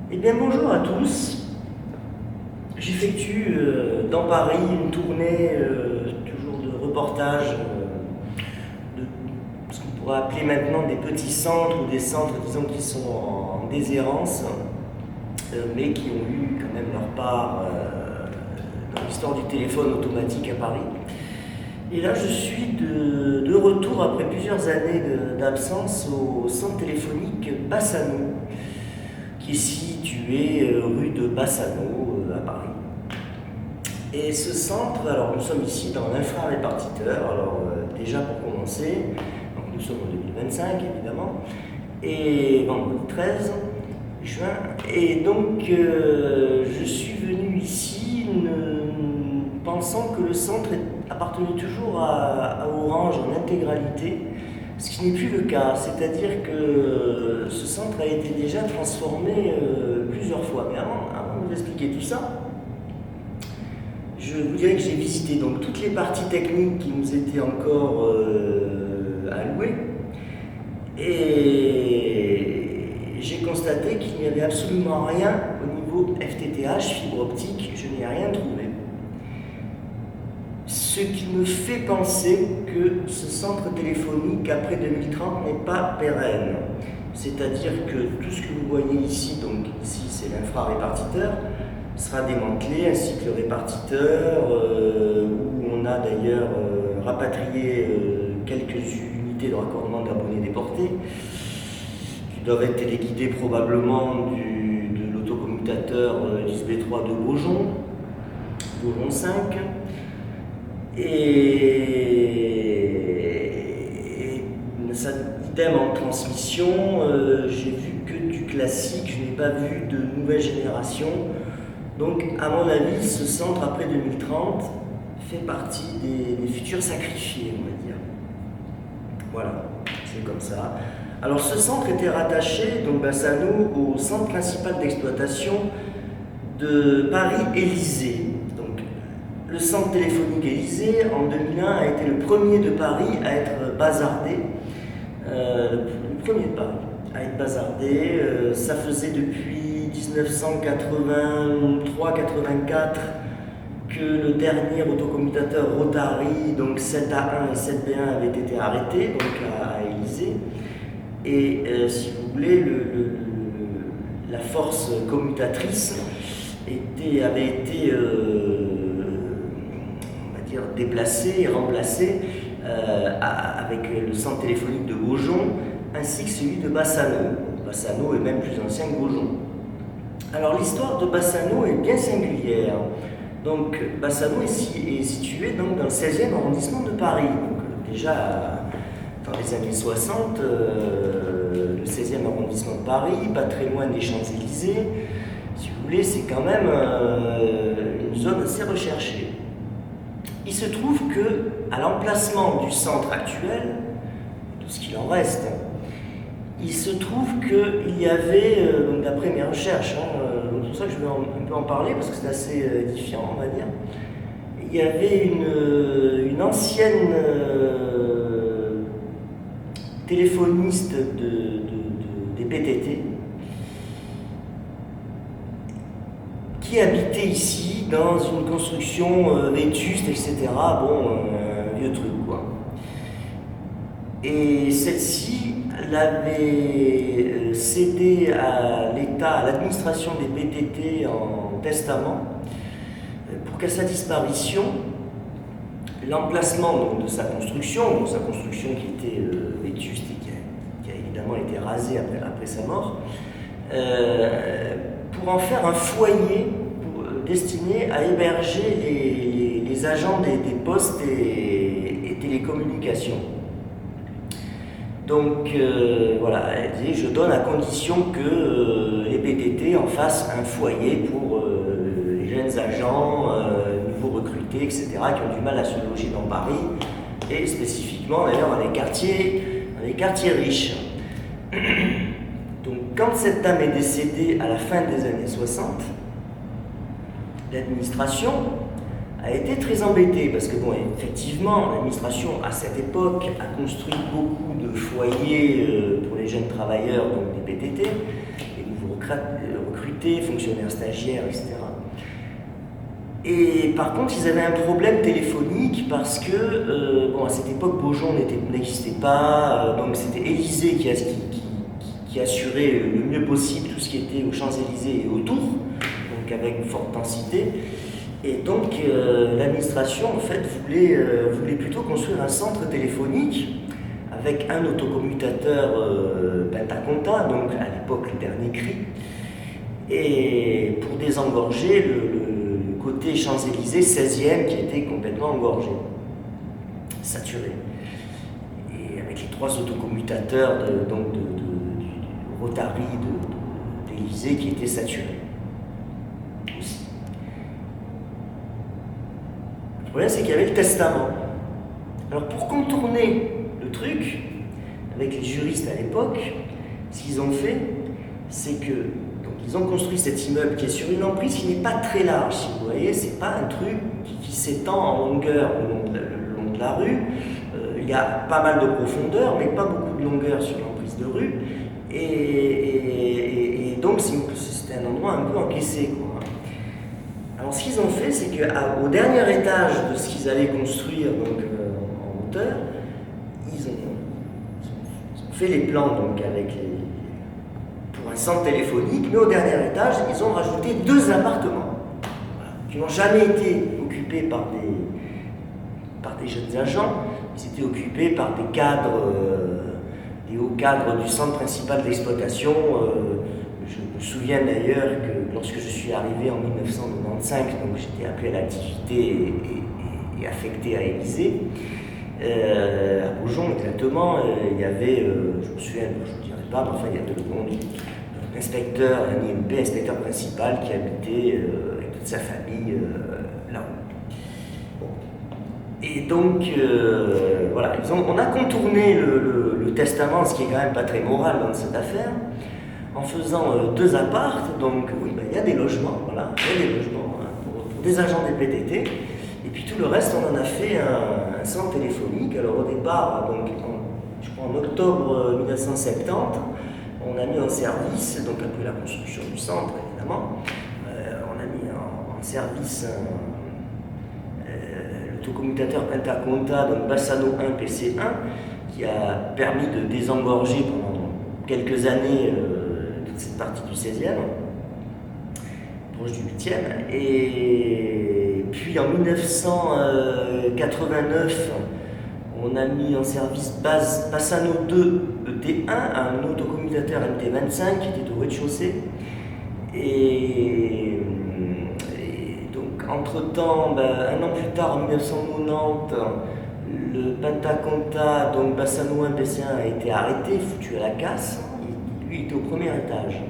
Eh bien bonjour à tous. J'effectue dans Paris une tournée toujours de reportage de ce qu'on pourrait appeler maintenant des petits centres ou des centres disons qui sont en déshérence mais qui ont eu quand même leur part dans l'histoire du téléphone automatique à Paris. Et là je suis de retour après plusieurs années d'absence au centre téléphonique Bassano, qui est situé rue de Bassano à Paris. Et ce centre, alors nous sommes ici dans l'infrarépartiteur, alors déjà pour commencer, donc nous sommes en 2025 évidemment, et vendredi 13 juin, et donc je suis venu ici pensant que le centre appartenait toujours à Orange en intégralité, ce qui n'est plus le cas, c'est-à-dire que ce centre a été déjà transformé plusieurs fois. Mais avant de vous expliquer tout ça, je vous dirais que j'ai visité donc toutes les parties techniques qui nous étaient encore allouées, et j'ai constaté qu'il n'y avait absolument rien au niveau FTTH, fibre optique, je n'ai rien trouvé. Ce qui me fait penser que ce centre téléphonique après 2030 n'est pas pérenne. C'est-à-dire que tout ce que vous voyez ici, donc ici c'est l'infrarépartiteur, sera démantelé, ainsi que le répartiteur, où on a d'ailleurs rapatrié quelques unités de raccordement d'abonnés déportés, qui doivent être téléguidées probablement de l'autocommutateur USB3 de Beaujon 5. Et ça, idem en transmission, j'ai vu que du classique, je n'ai pas vu de nouvelle génération. Donc, à mon avis, ce centre après 2030 fait partie des futurs sacrifiés, on va dire. Voilà, c'est comme ça. Alors, ce centre était rattaché, donc Bassano, au centre principal d'exploitation de Paris-Élysée. Le centre téléphonique Élysée, en 2001, a été le premier de Paris à être bazardé. Le premier de Paris à être bazardé. Ça faisait depuis 1983-84 que le dernier autocommutateur Rotary, donc 7A1 et 7B1, avait été arrêté donc à Élysée. Et si vous voulez, la force commutatrice avait été déplacé et remplacé avec le centre téléphonique de Beaujon ainsi que celui de Bassano. Bassano est même plus ancien que Beaujon. Alors l'histoire de Bassano est bien singulière. Donc Bassano est situé donc, dans le 16e arrondissement de Paris. Donc, déjà dans les années 60, le 16e arrondissement de Paris, pas très loin des Champs-Élysées. Si vous voulez, c'est quand même une zone assez recherchée. Il se trouve qu'à l'emplacement du centre actuel, tout ce qu'il en reste, il se trouve qu'il y avait, d'après mes recherches, c'est pour ça que je vais un peu en parler, parce que c'est assez édifiant, on va dire, il y avait une ancienne téléphoniste des PTT qui habitait ici dans une construction vétuste, etc. Bon, un vieux truc, quoi. Et celle-ci l'avait cédé à l'État, à l'administration des PTT en testament, pour qu'à sa disparition, l'emplacement de sa construction qui était vétuste et qui a évidemment été rasée après sa mort, pour en faire un foyer destiné à héberger les agents des postes et télécommunications. Donc voilà, elle dit je donne à condition que les PTT en fassent un foyer pour les jeunes agents, nouveaux recrutés, etc., qui ont du mal à se loger dans Paris, et spécifiquement d'ailleurs dans les quartiers riches. Donc quand cette dame est décédée à la fin des années 60, l'administration a été très embêtée parce que, bon, effectivement, l'administration à cette époque a construit beaucoup de foyers pour les jeunes travailleurs, donc des PTT, les nouveaux recruter, fonctionnaires stagiaires, etc. Et par contre, ils avaient un problème téléphonique parce que, bon, à cette époque, Beaujon n'existait pas, donc c'était Élysée qui assurait le mieux possible tout ce qui était aux Champs-Élysées et autour, donc avec forte densité. Et donc, l'administration, en fait, voulait plutôt construire un centre téléphonique avec un autocommutateur Pentaconta, donc à l'époque le dernier cri, et pour désengorger le côté Champs-Élysées 16e qui était complètement engorgé, saturé. Et avec les 3 autocommutateurs du Rotary d'Élysée qui étaient saturés aussi. Le problème, c'est qu'il y avait le testament. Alors pour contourner le truc, avec les juristes à l'époque, ce qu'ils ont fait, c'est que ils ont construit cet immeuble qui est sur une emprise qui n'est pas très large, si vous voyez, c'est pas un truc qui s'étend en longueur le long de la rue. Il y a pas mal de profondeur, mais pas beaucoup de longueur sur l'emprise de rue. Et donc c'était un endroit un peu encaissé, quoi. Alors ce qu'ils ont fait, c'est qu'au dernier étage de ce qu'ils allaient construire donc, en hauteur, ils ont fait les plans donc, pour un centre téléphonique, mais au dernier étage, ils ont rajouté 2 appartements qui n'ont jamais été occupés par des jeunes agents, ils étaient occupés par des cadres, des hauts cadres du centre principal d'exploitation. Je me souviens d'ailleurs que lorsque je suis arrivé en 1995, donc j'étais appelé à l'activité et affecté à Élysée, à Beaujon exactement, il y avait, je me souviens, je ne dirais pas, mais enfin il y avait un inspecteur, un IMP, inspecteur principal qui habitait avec toute sa famille là-haut. Bon. Et donc, voilà, on a contourné le testament, ce qui est quand même pas très moral dans cette affaire, en faisant 2 appartes, donc oui, ben, il y a des logements, voilà, il y a des logements pour des agents des PTT, et puis tout le reste, on en a fait un centre téléphonique. Alors au départ, donc, je crois en octobre 1970, on a mis en service, donc après la construction du centre évidemment, on a mis en service l'autocommutateur Pentaconta, donc Bassano 1 PC1, qui a permis de désengorger pendant quelques années toute cette partie du 16e, proche du 8e. Et puis en 1989, on a mis en service Bassano 2 ET1, un autocommutateur MT25 qui était au rez-de-chaussée. Et donc, entre-temps, un an plus tard, en 1990, le Pentaconta, donc Bassano 1 PC1, a été arrêté, foutu à la casse. Lui, il était au premier étage.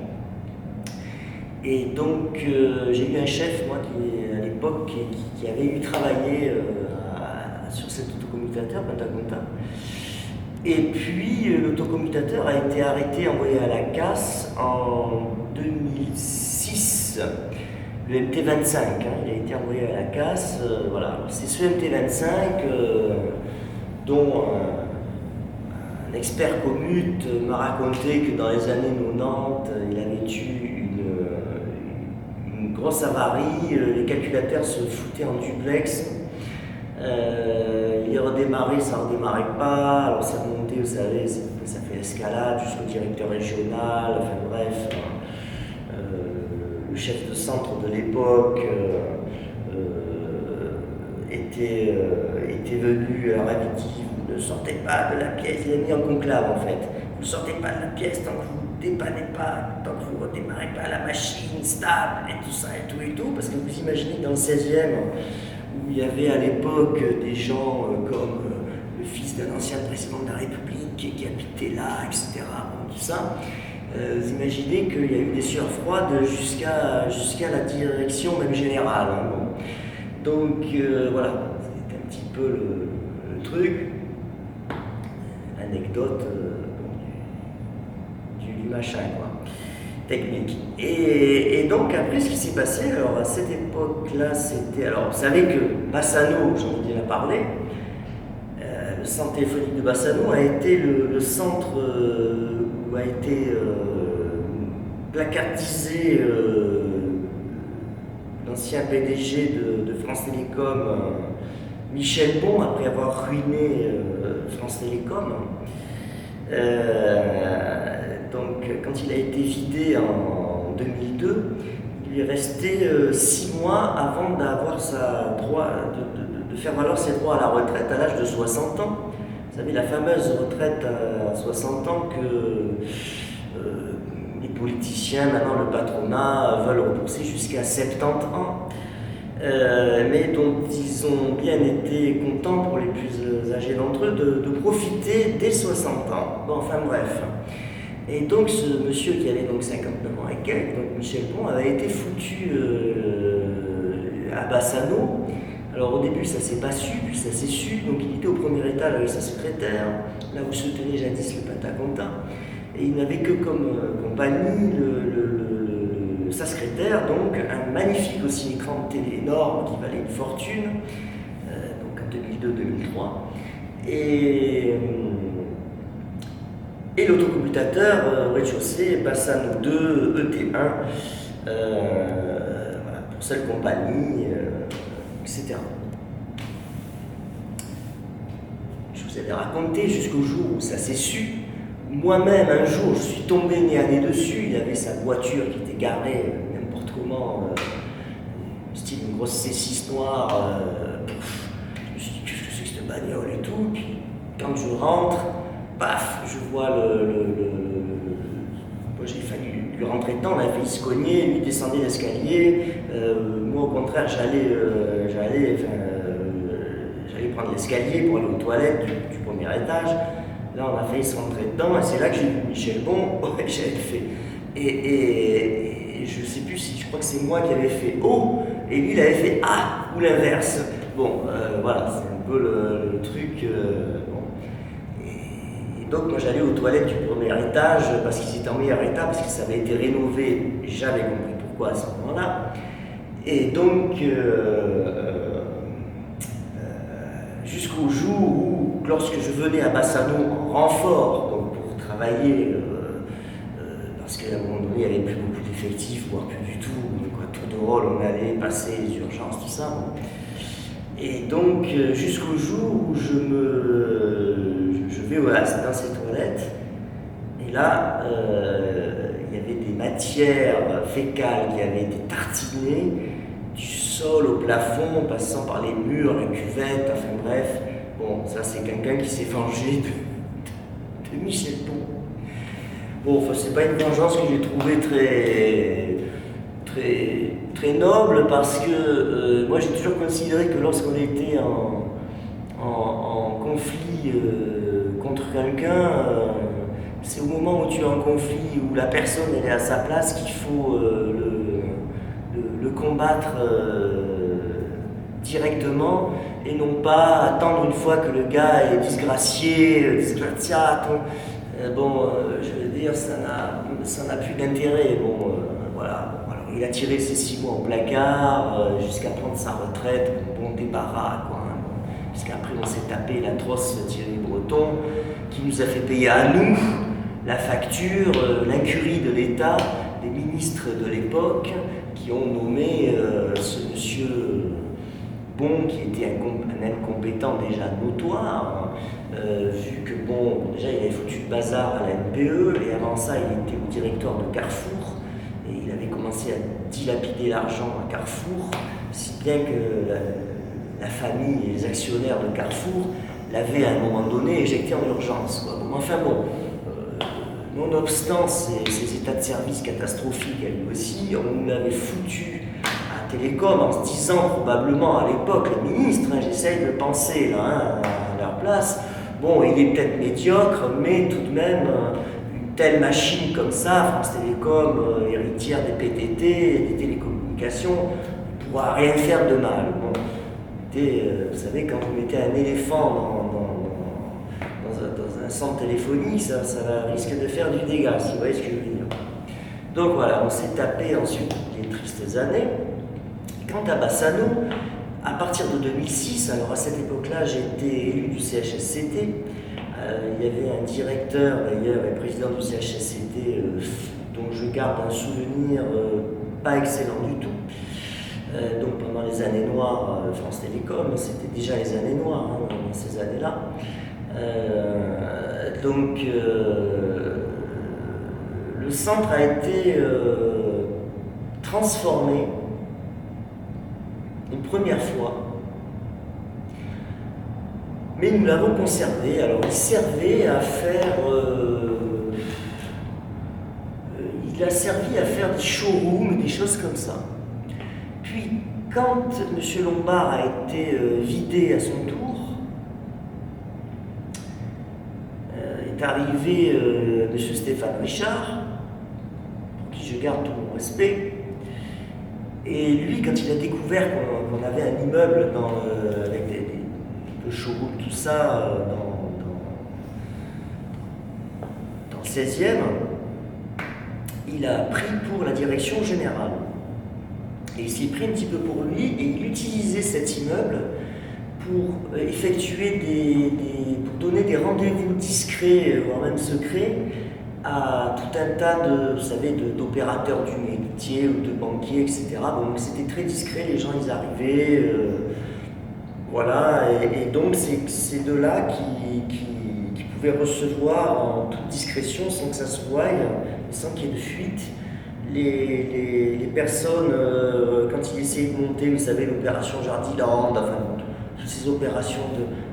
Et donc, j'ai eu un chef, moi, qui, à l'époque, qui avait eu travaillé sur cet autocommutateur, Pentaconta. Et puis, l'autocommutateur a été arrêté, envoyé à la casse en 2006. Le MT25, il a été envoyé à la casse. Voilà. C'est ce MT25 dont un expert commute m'a raconté que dans les années 90, il avait eu une grosse avarie, les calculateurs se foutaient en duplex. Il redémarrait, ça ne redémarrait pas, alors ça montait, vous savez, ça fait escalade jusqu'au directeur régional, enfin bref. Le chef de centre de l'époque était venu, alors avait dit, vous ne sortez pas de la pièce, il a mis en conclave en fait, vous ne sortez pas de la pièce tant que vous ne dépannez pas, tant que vous ne redémarrez pas la machine stable et tout ça et tout, parce que vous imaginez que dans le 16e, où il y avait à l'époque des gens comme le fils d'un ancien président de la République qui habitait là, etc., bon, tout ça, vous imaginez qu'il y a eu des sueurs froides jusqu'à la direction même générale. Hein, bon. Donc voilà, c'était un petit peu le truc, l'anecdote du machin, quoi, technique. Et donc après, ce qui s'est passé, alors à cette époque-là, c'était, alors vous savez que Bassano, j'en ai déjà parlé, le centre téléphonique de Bassano a été le centre où a été placardisé l'ancien PDG de France Télécom, Michel Bon, après avoir ruiné France Télécom. Donc, quand il a été vidé en 2002, il lui est resté 6 mois avant d'avoir de faire valoir ses droits à la retraite à l'âge de 60 ans. Vous savez, la fameuse retraite à 60 ans que les politiciens, maintenant le patronat, veulent repousser jusqu'à 70 ans. Mais dont ils ont bien été contents, pour les plus âgés d'entre eux, de profiter dès 60 ans. Bon, enfin bref. Et donc ce monsieur qui avait donc 59 ans et quelques, donc Michel Bon, avait été foutu à Bassano. Alors au début ça s'est pas su, puis ça s'est su, donc il était au premier étage avec sa secrétaire, là où se tenait jadis le Patacontin, et il n'avait que comme compagnie sa secrétaire, donc un magnifique aussi écran de télé énorme qui valait une fortune, donc en 2002-2003, et l'autocommutateur au rez-de-chaussée Bassano 2 ET1, voilà, pour cette compagnie, etc. Je vous avais raconté jusqu'au jour où ça s'est su. Moi-même, un jour, je suis tombé nez à nez dessus. Il avait sa voiture qui était garée n'importe comment, style une grosse C6 noire. Je me suis dit, qu'est-ce que c'est que cette bagnole et tout. Puis quand je rentre, paf, je vois moi, j'ai failli lui rentrer dedans, on a failli se cogner, lui descendait l'escalier. Moi, au contraire, j'allais prendre l'escalier pour aller aux toilettes du premier étage. Là, on a failli se rentrer dedans, et c'est là que j'ai vu Michel Bon, j'avais fait. Et je sais plus si, je crois que c'est moi qui avais fait O, et lui, il avait fait A, ou l'inverse. Bon, voilà, c'est un peu le truc. Bon. Et donc, moi, j'allais aux toilettes du premier étage, parce qu'ils étaient en meilleur état, parce que ça avait été rénové, j'avais compris pourquoi à ce moment-là. Et donc, jusqu'au jour où, lorsque je venais à Bassano en renfort, donc pour travailler, parce qu'à un moment donné, il n'y avait plus beaucoup d'effectifs, voire plus du tout, quoi, tour de rôle, on allait passer les urgences, tout ça. Bon. Et donc, jusqu'au jour où je vais dans ces toilettes, et là, il y avait des matières fécales qui avaient été tartinées, du sol au plafond, passant par les murs, la cuvette, enfin bref. Bon, ça c'est quelqu'un qui s'est vengé de Michel Bon. Bon, enfin c'est pas une vengeance que j'ai trouvée très noble, parce que moi j'ai toujours considéré que lorsqu'on était en conflit contre quelqu'un, c'est au moment où tu es en conflit, où la personne elle est à sa place, qu'il faut le combattre directement, et non pas attendre une fois que le gars est disgraziato. Je veux dire, ça n'a plus d'intérêt. Bon, voilà. Bon, alors, il a tiré ses 6 mois au placard jusqu'à prendre sa retraite, bon débarras, quoi. Hein, bon, puisqu'après on s'est tapé l'atroce Thierry Breton, qui nous a fait payer à nous la facture, l'incurie de l'État, des ministres de l'époque, qui ont nommé ce monsieur Bon, qui était un incompétent déjà notoire, vu que bon, déjà il avait foutu le bazar à la NPE, et avant ça il était au directoire de Carrefour, et il avait commencé à dilapider l'argent à Carrefour, si bien que la famille et les actionnaires de Carrefour l'avaient à un moment donné éjecté en urgence, quoi. Bon, enfin bon, nonobstant ces états de service catastrophiques à lui aussi, on l'avait foutu à Télécom en se disant probablement à l'époque, les ministres, hein, j'essaye de penser là, hein, à leur place, bon, il est peut-être médiocre, mais tout de même, une telle machine comme ça, France Télécom, héritière des PTT, des télécommunications, ne pourra rien faire de mal. Bon, vous savez, quand vous mettez un éléphant dans un centre téléphonique, ça risque de faire du dégât, si vous voyez ce que je veux dire. Donc voilà, on s'est tapé ensuite les tristes années. Quant à Bassano, à partir de 2006, alors à cette époque-là, j'étais élu du CHSCT. Il y avait un directeur d'ailleurs et président du CHSCT dont je garde un souvenir pas excellent du tout. Donc pendant les années noires, France Télécom, c'était déjà les années noires hein, dans ces années-là. Donc le centre a été transformé une première fois, mais nous l'avons conservé. Alors il servait à faire... il a servi à faire des showrooms, des choses comme ça. Puis, quand M. Lombard a été vidé à son tour, est arrivé M. Stéphane Richard, pour qui je garde tout mon respect. Et lui, quand il a découvert qu'on avait un immeuble avec le showroom, tout ça, dans le 16e, il a pris pour la direction générale. Et il s'est pris un petit peu pour lui et il utilisait cet immeuble pour effectuer pour donner des rendez-vous discrets, voire même secrets, à tout un tas d'opérateurs du métier ou de banquiers, etc. Donc c'était très discret, les gens ils arrivaient, voilà, et donc c'est de là qui pouvaient recevoir en toute discrétion, sans que ça se voie, sans qu'il y ait de fuite, les personnes, quand ils essayaient de monter, vous savez, l'opération Jardiland, enfin, toutes ces opérations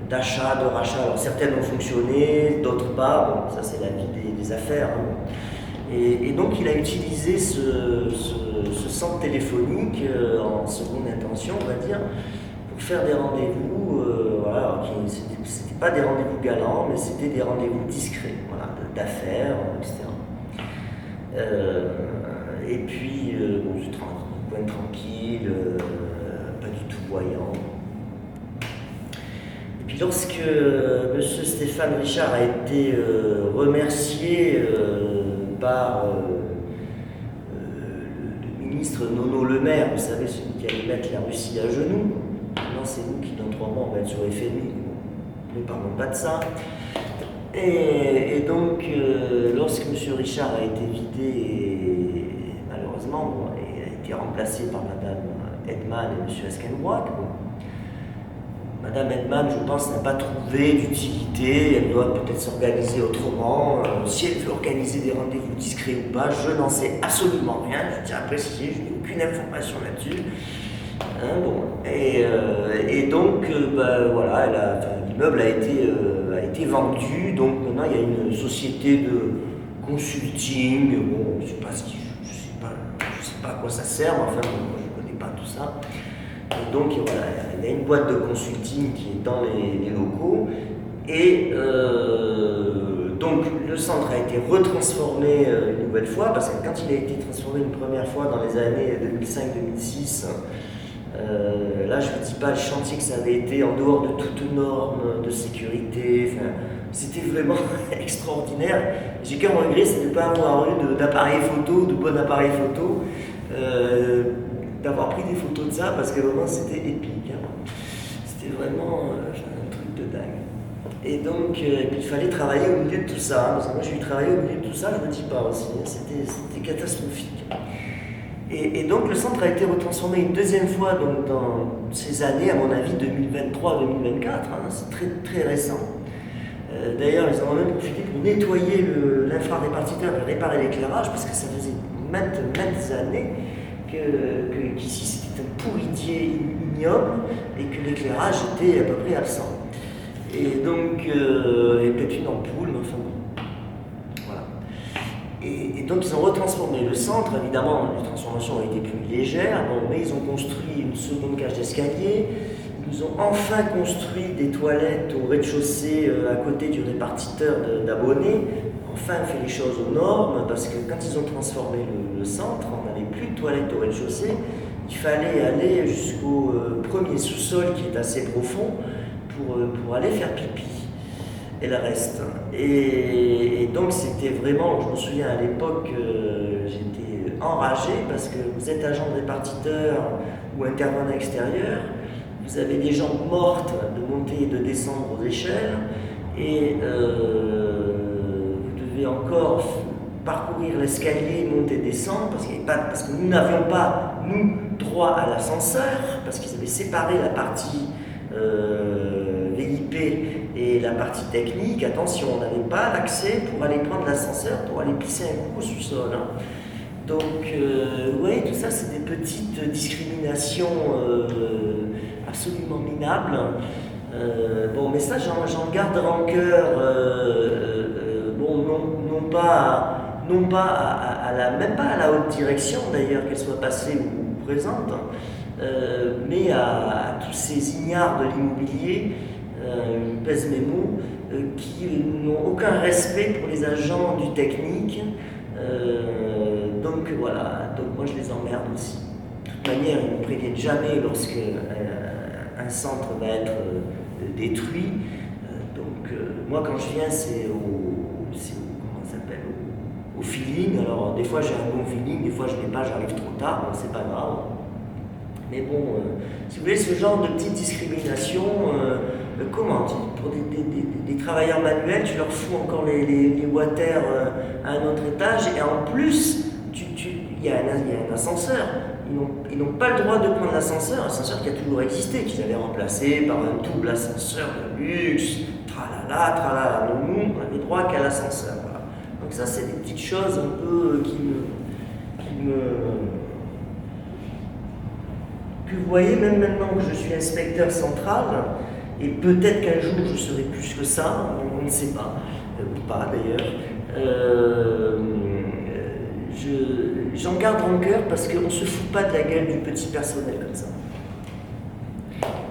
d'achat, de rachat, alors certaines ont fonctionné, d'autres pas, bon, ça c'est la vie des affaires. Hein. Et donc il a utilisé ce centre téléphonique en seconde intention, on va dire, pour faire des rendez-vous, voilà, c'était pas des rendez-vous galants, mais c'était des rendez-vous discrets, voilà, d'affaires, etc. Et puis, bon, c'est un coin tranquille, pas du tout voyant. Et puis lorsque M. Stéphane Richard a été remercié par le ministre Nono Le Maire, vous savez, celui qui allait mettre la Russie à genoux, maintenant c'est nous qui dans 3 mois on va être sur FMI, ne parlons pas de ça. Et donc, lorsque M. Richard a été vidé, malheureusement, bon, il a été remplacé par Mme Edman et M. Eskenbrock. Bon. Mme Edman, je pense, n'a pas trouvé d'utilité, elle doit peut-être s'organiser autrement. Si elle veut organiser des rendez-vous discrets ou pas, je n'en sais absolument rien, je tiens à préciser, je n'ai aucune information là-dessus. Hein, bon. Et donc, voilà, l'immeuble a été vendu, donc maintenant il y a une société de consulting, bon, je sais pas à quoi ça sert, mais enfin, moi, je ne connais pas tout ça. Et donc, voilà, il y a une boîte de consulting qui est dans les locaux, et donc le centre a été retransformé une nouvelle fois, parce que quand il a été transformé une première fois dans les années 2005-2006, là, je ne vous dis pas le chantier que ça avait été en dehors de toute norme de sécurité. Enfin, c'était vraiment extraordinaire. J'ai qu'un regret, c'est de ne pas avoir eu d'appareil photo, de bon appareil photo, d'avoir pris des photos de ça, parce que vraiment c'était épique. Hein. C'était vraiment un truc de dingue. Et donc, il fallait travailler au milieu de tout ça. Hein, parce que moi, j'ai eu travaillé au milieu de tout ça, je ne me dis pas aussi. Hein, c'était catastrophique. Et donc le centre a été retransformé une deuxième fois donc, dans ces années, à mon avis 2023-2024, hein, c'est très, très récent. D'ailleurs, ils en ont même profité pour nettoyer l'infrarépartiteur et réparer l'éclairage, parce que ça faisait maintes années qu'ici c'était un pourritier ignoble et que l'éclairage était à peu près absent. Et donc, il y a peut-être une ampoule, mais enfin bon. Et donc ils ont retransformé le centre, évidemment les transformations ont été plus légères, bon, mais ils ont construit une seconde cage d'escalier, ils ont enfin construit des toilettes au rez-de-chaussée à côté du répartiteur d'abonnés, enfin fait les choses aux normes, parce que quand ils ont transformé le centre, on n'avait plus de toilettes au rez-de-chaussée, il fallait aller jusqu'au premier sous-sol qui est assez profond pour aller faire pipi. Et le reste. Et donc c'était vraiment, je me souviens à l'époque, j'étais enragé parce que vous êtes agent de répartiteur ou intervenant extérieur, vous avez des jambes mortes de monter et de descendre aux échelles, et vous devez encore parcourir l'escalier, monter et descendre, parce que nous n'avions pas, nous, droit à l'ascenseur, parce qu'ils avaient séparé la partie VIP et la partie technique. Attention, on n'avait pas l'accès pour aller prendre l'ascenseur, pour aller pisser un coup au sous-sol. Hein. Donc, oui, tout ça, c'est des petites discriminations absolument minables. Bon, mais ça, j'en garde rancœur, bon, non pas même pas à la haute direction d'ailleurs, qu'elle soit passée ou présente, mais à tous ces ignares de l'immobilier, je pèse mes mots, qui n'ont aucun respect pour les agents du technique. Donc voilà, donc moi je les emmerde aussi. De toute manière, ils ne me préviennent jamais lorsque un centre va être détruit. Donc moi quand je viens, c'est comment ça s'appelle, au feeling. Alors des fois j'ai un bon feeling, des fois je n'ai pas, j'arrive trop tard, bon, c'est pas grave. Mais bon, si vous voulez, ce genre de petite discrimination, comment pour des travailleurs manuels, tu leur fous encore les water à un autre étage, et en plus, il y a un ascenseur. Ils n'ont pas le droit de prendre l'ascenseur qui a toujours existé, qu'ils avaient remplacé par un double ascenseur de luxe, tralala. Nous, on avait droit qu'à l'ascenseur. Voilà. Donc ça, c'est des petites choses un peu que vous voyez, même maintenant que je suis inspecteur central, et peut-être qu'un jour je serai plus que ça, on ne sait pas, ou pas d'ailleurs, j'en garde rancœur parce qu'on ne se fout pas de la gueule du petit personnel comme ça.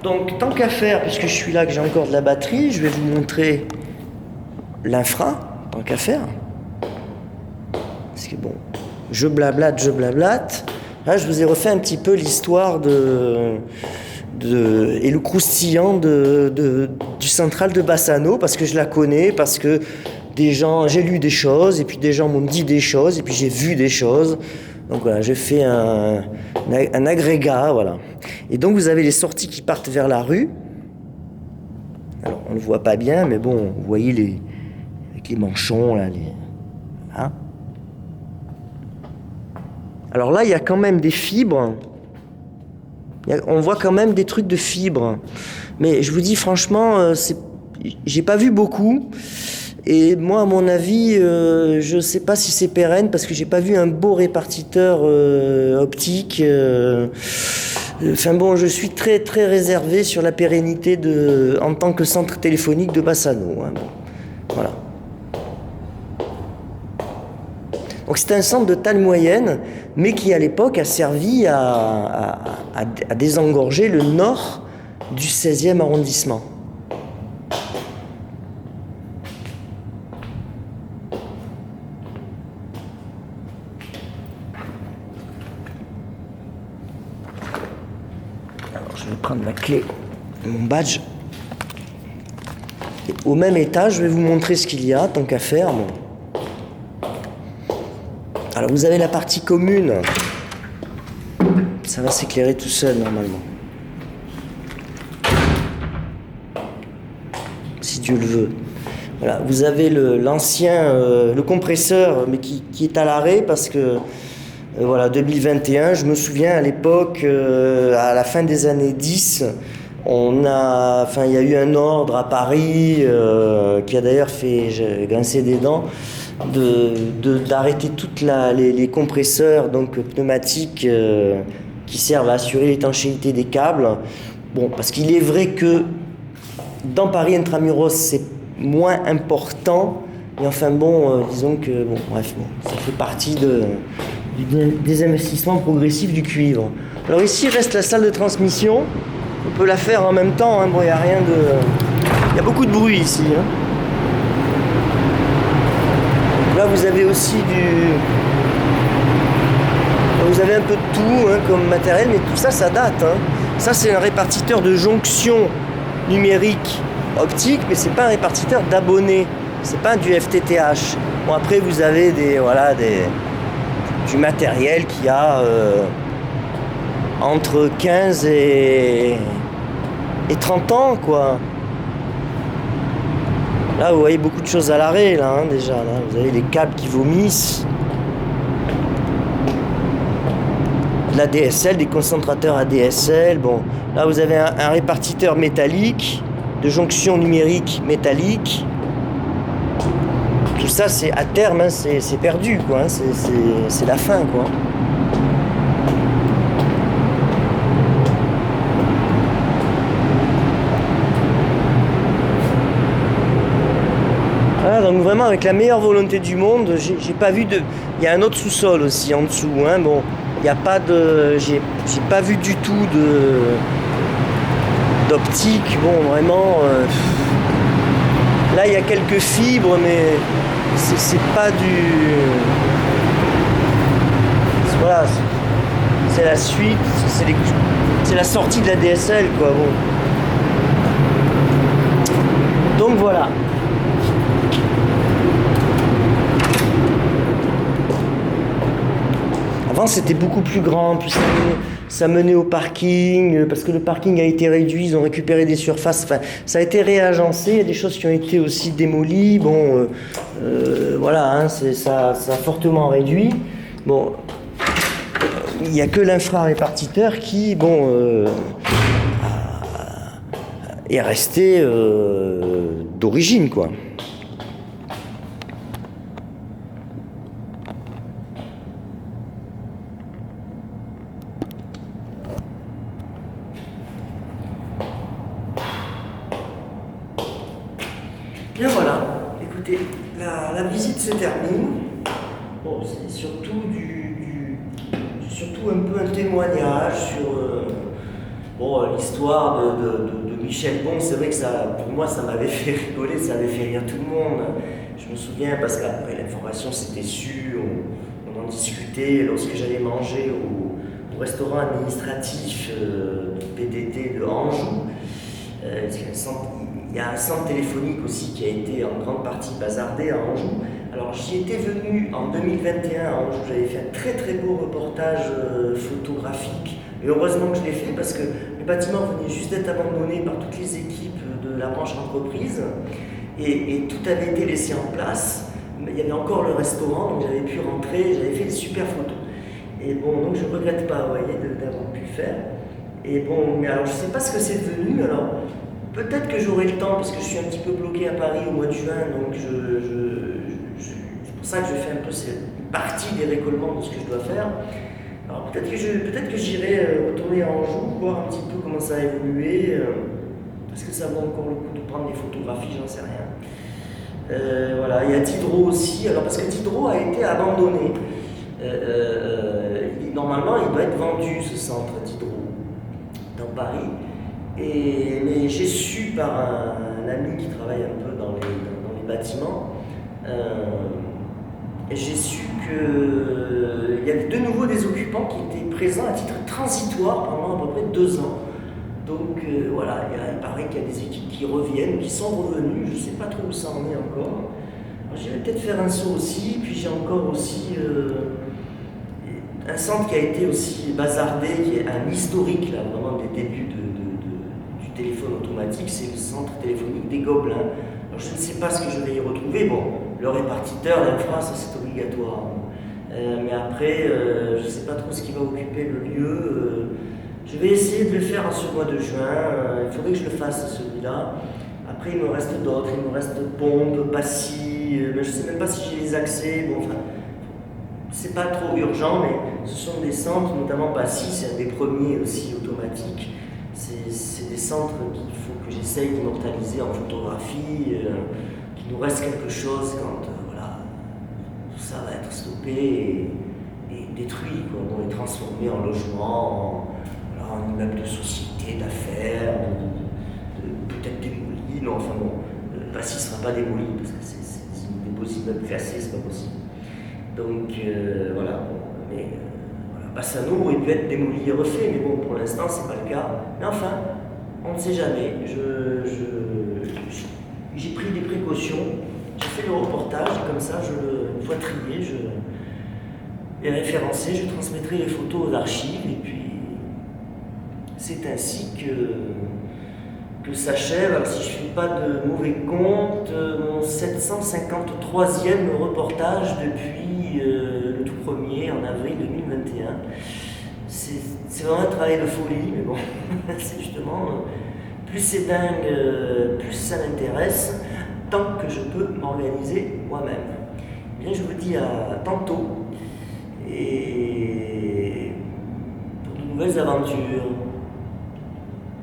Donc tant qu'à faire, puisque je suis là, que j'ai encore de la batterie, je vais vous montrer l'infra, tant qu'à faire. Parce que bon, je blablate. Là, je vous ai refait un petit peu l'histoire et le croustillant du central de Bassano, parce que je la connais, parce que j'ai lu des choses, et puis des gens m'ont dit des choses, et puis j'ai vu des choses. Donc voilà, j'ai fait un agrégat, voilà. Et donc vous avez les sorties qui partent vers la rue. Alors on ne le voit pas bien, mais bon, vous voyez avec les manchons, là, hein. Alors là, il y a quand même des fibres. On voit quand même des trucs de fibres. Mais je vous dis franchement, j'ai pas vu beaucoup. Et moi, à mon avis, je sais pas si c'est pérenne parce que j'ai pas vu un beau répartiteur optique. Enfin bon, je suis très très réservé sur la pérennité en tant que centre téléphonique de Bassano. Hein. Bon, voilà. Donc c'est un centre de taille moyenne, mais qui à l'époque a servi à désengorger le nord du 16e arrondissement. Alors je vais prendre la clé de mon badge. Et au même étage, je vais vous montrer ce qu'il y a, tant qu'à faire. Bon. Alors vous avez la partie commune, ça va s'éclairer tout seul normalement, si Dieu le veut. Voilà, vous avez l'ancien, le compresseur, mais qui est à l'arrêt parce que, voilà, 2021, je me souviens à l'époque, à la fin des années 10, il y a eu un ordre à Paris qui a d'ailleurs fait grincer des dents, d'arrêter toutes les compresseurs donc pneumatiques qui servent à assurer l'étanchéité des câbles. Bon, parce qu'il est vrai que dans Paris intramuros c'est moins important, mais enfin bon, disons que bon, bref, bon, ça fait partie des investissements progressifs du cuivre. Alors ici reste la salle de transmission. On peut la faire en même temps. Hein. Bon, il y a beaucoup de bruit ici. Hein. Là, vous avez aussi vous avez un peu de tout hein, comme matériel, mais tout ça, ça date. Hein. Ça, c'est un répartiteur de jonction numérique optique, mais c'est pas un répartiteur d'abonnés. C'est pas du FTTH. Bon, après, vous avez du matériel qui a entre 15 et 30 ans, quoi. Là, vous voyez beaucoup de choses à l'arrêt, là, hein, déjà. Là. Vous avez les câbles qui vomissent. De la DSL, des concentrateurs ADSL. Bon, là, vous avez un répartiteur métallique, de jonction numérique métallique. Tout ça, c'est à terme, hein, c'est perdu, quoi. Hein, c'est la fin, quoi. Voilà, donc vraiment, avec la meilleure volonté du monde, j'ai pas vu de... Il y a un autre sous-sol aussi en dessous, hein. Bon, il n'y a pas de... J'ai pas vu du tout d'optique. Bon, vraiment... Là, il y a quelques fibres, mais c'est pas du... Voilà, c'est la suite, c'est la sortie de la DSL, quoi. Bon. Donc voilà. Avant, c'était beaucoup plus grand, puis ça menait au parking, parce que le parking a été réduit, ils ont récupéré des surfaces, enfin, ça a été réagencé, il y a des choses qui ont été aussi démolies, bon, voilà, hein, ça a fortement réduit. Bon, il n'y a que l'infrarépartiteur qui, bon, est resté d'origine, quoi. Bien voilà, écoutez, la visite se termine. Bon, c'est surtout surtout un peu un témoignage sur bon, l'histoire de Michel Bon. C'est vrai que ça, pour moi, ça m'avait fait rigoler, ça avait fait rire tout le monde. Je me souviens parce qu'après l'information s'était su, on en discutait lorsque j'allais manger au restaurant administratif du PDT de Anjou. Il y a un centre téléphonique aussi qui a été en grande partie bazardé à Anjou. Alors j'y étais venu en 2021 à Anjou, j'avais fait un très très beau reportage photographique. Et heureusement que je l'ai fait parce que le bâtiment venait juste d'être abandonné par toutes les équipes de la branche entreprise et tout avait été laissé en place. Il y avait encore le restaurant, donc j'avais pu rentrer, j'avais fait des super photos. Et bon, donc je ne regrette pas, vous voyez, d'avoir pu faire. Et bon, mais alors je ne sais pas ce que c'est devenu, alors peut-être que j'aurai le temps, parce que je suis un petit peu bloqué à Paris au mois de juin, donc c'est pour ça que je fais un peu une partie des récollements de ce que je dois faire. Alors peut-être que j'irai retourner à Anjou, voir un petit peu comment ça a évolué, est-ce que ça vaut encore le coup de prendre des photographies, j'en sais rien. Voilà, il y a Diderot aussi, alors parce que Diderot a été abandonné. Normalement, il doit être vendu, ce centre Diderot, dans Paris. Mais j'ai su par un ami qui travaille un peu dans les bâtiments, j'ai su qu'il y avait de nouveau des occupants qui étaient présents à titre transitoire pendant à peu près 2 ans. Donc voilà, il paraît qu'il y a des équipes qui reviennent, qui sont revenues, je ne sais pas trop où ça en est encore. J'irai peut-être faire un saut aussi, puis j'ai encore aussi un centre qui a été aussi bazardé, qui est un historique là, vraiment des débuts du téléphone automatique, c'est le centre téléphonique des Gobelins. Alors je ne sais pas ce que je vais y retrouver, bon, le répartiteur, l'infra, ça c'est obligatoire. Mais après, je ne sais pas trop ce qui va occuper le lieu. Je vais essayer de le faire en ce mois de juin, il faudrait que je le fasse celui-là. Après il me reste d'autres, il me reste Pompe, Passy, mais je ne sais même pas si j'ai les accès, bon enfin, c'est pas trop urgent, mais ce sont des centres, notamment Passy, c'est un des premiers aussi automatiques. C'est des centres qu'il faut que j'essaye d'immortaliser en photographie, qu'il nous reste quelque chose quand voilà, tout ça va être stoppé et détruit, quoi. On est transformé en logement, en immeuble de société, d'affaires, peut-être démoli. Non, enfin bon, Passy ne sera pas démoli parce que c'est des beaux immeubles classés, c'est pas possible. Donc voilà, bon, mais Bassano aurait pu être démoli et refait, mais bon, pour l'instant, c'est pas le cas. Mais enfin, on ne sait jamais. J'ai pris des précautions, j'ai fait le reportage, et comme ça, une fois trié, et référencé, je transmettrai les photos aux archives, et puis c'est ainsi que que s'achève, alors si je ne fais pas de mauvais compte, mon 753e reportage depuis le tout premier, en avril 2021. C'est vraiment un travail de folie, mais bon, c'est justement, plus c'est dingue, plus ça m'intéresse, tant que je peux m'organiser moi-même. Bien, je vous dis à tantôt, et pour de nouvelles aventures.